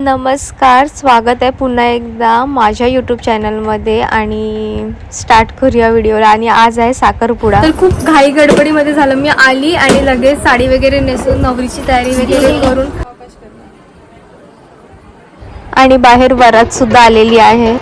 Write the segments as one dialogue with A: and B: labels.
A: नमस्कार, स्वागत आहे पुन्हा एकदा माझ्या यूट्यूब चॅनलमध्ये आणि स्टार्ट करूया व्हिडिओला. आणि आज आहे साखरपुडा. तर खूप घाई गडबडीमध्ये झालं. मी आली आणि लगेच साडी वगैरे नेसून नवरीची तयारी वगैरे करून आणि बाहेर वरात सुद्धा आलेली आहे.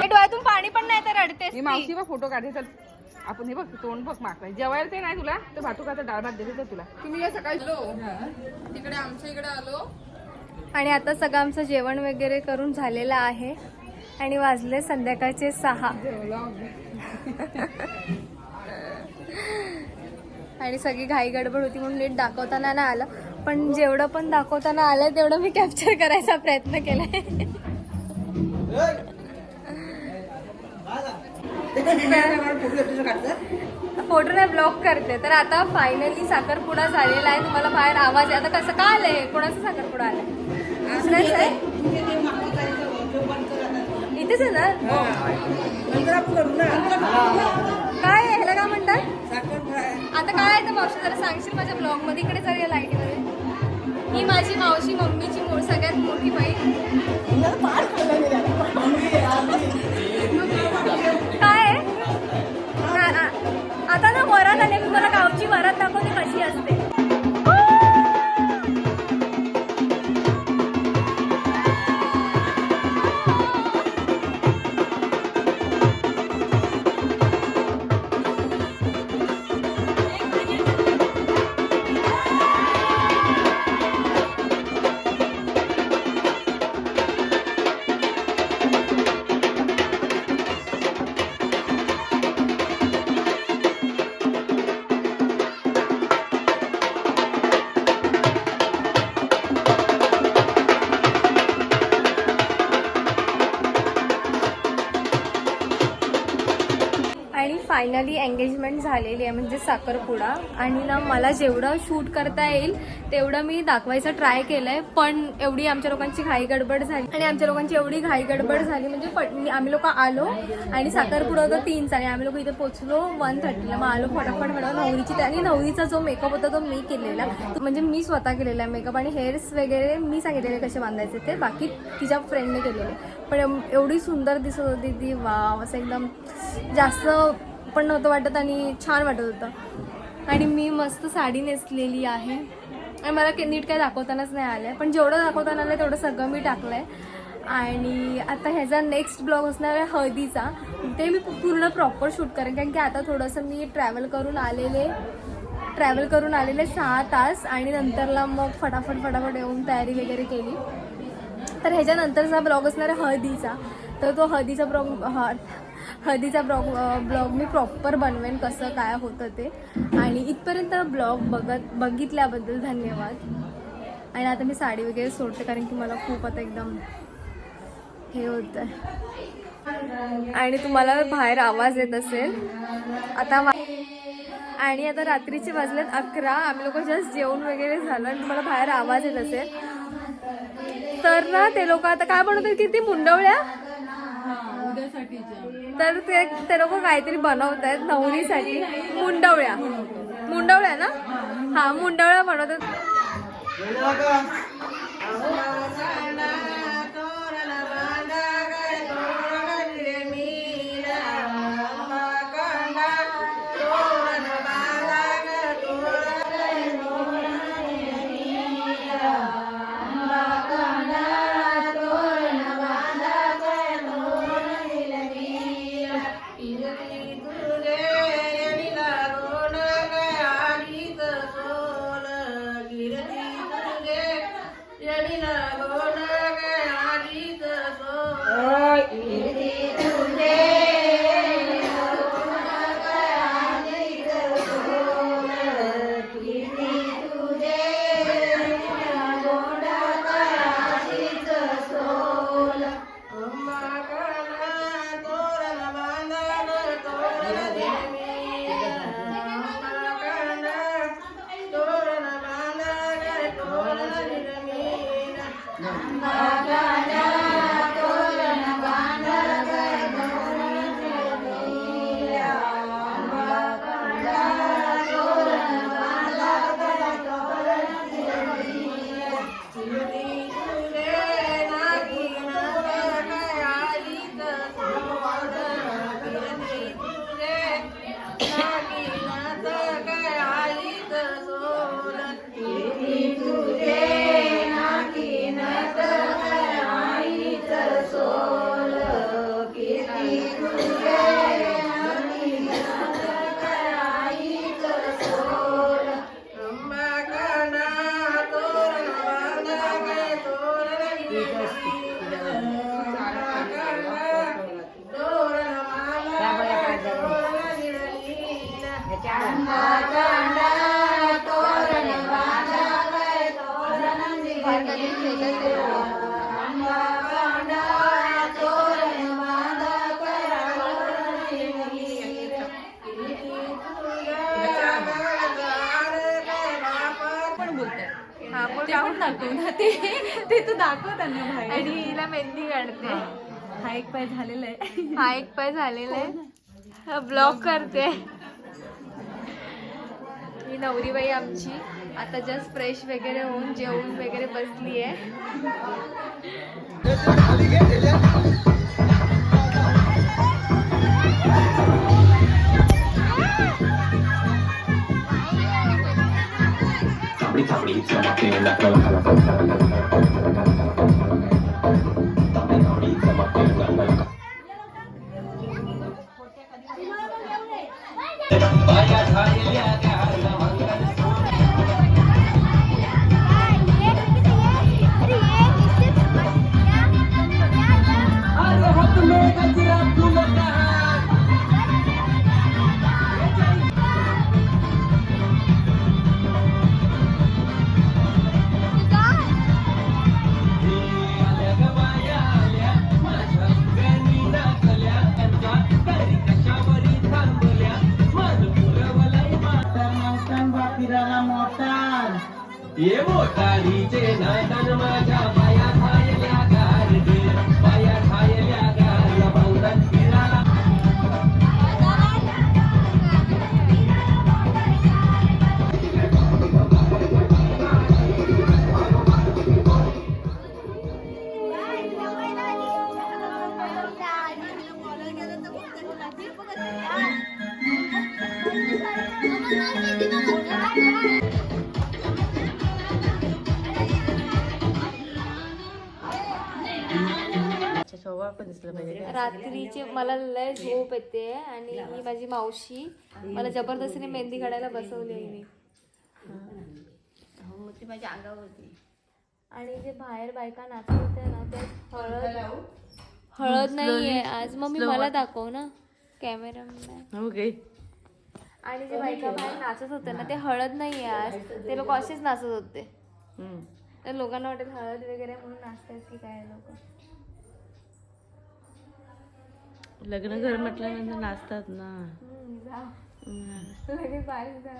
A: डोळ्यातून पाणी पण नाही तर रडतेस.
B: मी मावशी बघ फोटो काढते. चल आपण हे बघ तोंड बघ मागताय. जेवायला ते नाही तुला तर भातुकाचा डाळ भात देते तुला. तुम्ही या सकाळी तिकडे आमच्या इकडे आलो
A: आणि आता सगळं आमचं जेवण वगैरे करून झालेलं आहे आणि वाजले संध्याकाळचे 6. आणि सगळी घाई गडबड होती म्हणून नीट दाखवताना नाही आलं, पण जेवढं पण दाखवताना आलं तेवढं मी कॅप्चर करायचा प्रयत्न केलाय. फोटो नाही ब्लॉक करते. तर आता फायनली साखरपुडा झालेला आहे. तुम्हाला बाहेर आवाज आहे. आता कसं काय आलंय? कोणाचा साखरपुडा आलाय? दुसऱ्याच आहे. इथेच आहे ना? काय ह्याला काय म्हणतात? आता काय आहे तर मावशी जरा सांगशील माझ्या ब्लॉग मध्ये? इकडे जर या लाईटीमध्ये. ही माझी मावशी, मम्मीची सगळ्यात मोठी बहीण. काय आता ना वरात आले. मी मला गावची वरात दाखवते कशी असते. आणि फायनली एंगेजमेंट झालेली आहे, म्हणजे साखरपुडा. आणि ना मला जेवढं शूट करता येईल तेवढं मी दाखवायचं ट्राय केलं आहे, पण एवढी आमच्या लोकांची घाई गडबड झाली आणि आमच्या लोकांची एवढी घाई गडबड झाली म्हणजे आम्ही लोक आलो आणि साखरपुडा होता 3चा आणि आम्ही लोक इथे पोचलो 1:30ला. मग आलो फटाफट नवरीची, आणि नवरीचा जो मेकअप होता तो मी केलेला, म्हणजे मी स्वतः केलेला आहे मेकअप, आणि हेअर्स वगैरे मी सांगितलेले कसे बांधायचे ते, बाकी तिच्या फ्रेंडने केलेले. पण एवढी सुंदर दिसत होती ती, वाव, असं एकदम जास्त पण नव्हतं वाटत आणि छान वाटत होतं. आणि मी मस्त साडी नेसलेली आहे आणि मला नीट काय दाखवतानाच नाही आलं आहे, पण जेवढं दाखवताना आलं तेवढं सगळं मी टाकलं आहे. आणि आता ह्याचा नेक्स्ट ब्लॉग असणार आहे हळदीचा, ते मी पूर्ण प्रॉपर शूट करेन, कारण की आता थोडंसं मी ट्रॅव्हल करून आलेले 6 तास आणि नंतरला मग फटाफट येऊन तयारी वगैरे केली. तर ह्याच्यानंतरचा ब्लॉग असणार आहे हळदीचा, तर तो हळदीचा ब्लॉग मी प्रॉपर बनवेन कसं काय होतं ते. आणि इथपर्यंत ब्लॉग बघितल्याबद्दल धन्यवाद. आणि आता मी साडी वगैरे सोडते, कारण की मला खूप आता एकदम हे होतं आणि तुम्हाला बाहेर आवाज येत असेल आता. आणि आता रात्रीचे वाजलेत 11, आम्ही लोक जस्ट जेवण वगैरे झालं आणि तुम्हाला बाहेर आवाज येत असेल तर ना, ते लोक आता काय बनवतात की ती मुंडवळ्या, तर ते लोक काहीतरी बनवत आहेत नवरीसाठी. मुंडवळ्या ना, हा मुंडवळ्या बनवतात.
B: ते तू दाखव त्यांना बाहेर.
A: आणि हिला मेहंदी काढते.
B: हा एक पाय झालेला आहे,
A: हा एक पाय झालेला आहे, ब्लॉग करते. ही नवरीबाई आमची आता जस्ट फ्रेश वगैरे होऊन जेवून वगैरे बसली आहे.
C: ये मोटारीचे नादान माझ्या बाया खायल्या गारगे बाया खायल्या गार लवंगात फिराला
A: रात्रीचे मला लय झोप येते आणि ही माझी मावशी मला जबरदस्तीने मेहंदी काढायला बसवलेली
D: माझ्या अंगावरती.
A: आणि जे बाहेर बायका नाचत होत्या ना ते हळद नाहीये आज. मम्मी मला दाखव ना कॅमेरामॅन.
D: ओके.
A: आणि जे बायका बाहेर नाचत होते ना ते हळद नाहीये आज. ते लोक असेच नाचत होते. तर लोकांना वाटेल हळद वगैरे म्हणून नाचतात की काय लोक.
D: लग्न घर म्हटल्यानंतर नाचतात ना.
A: जा लगेच बाहेर जा.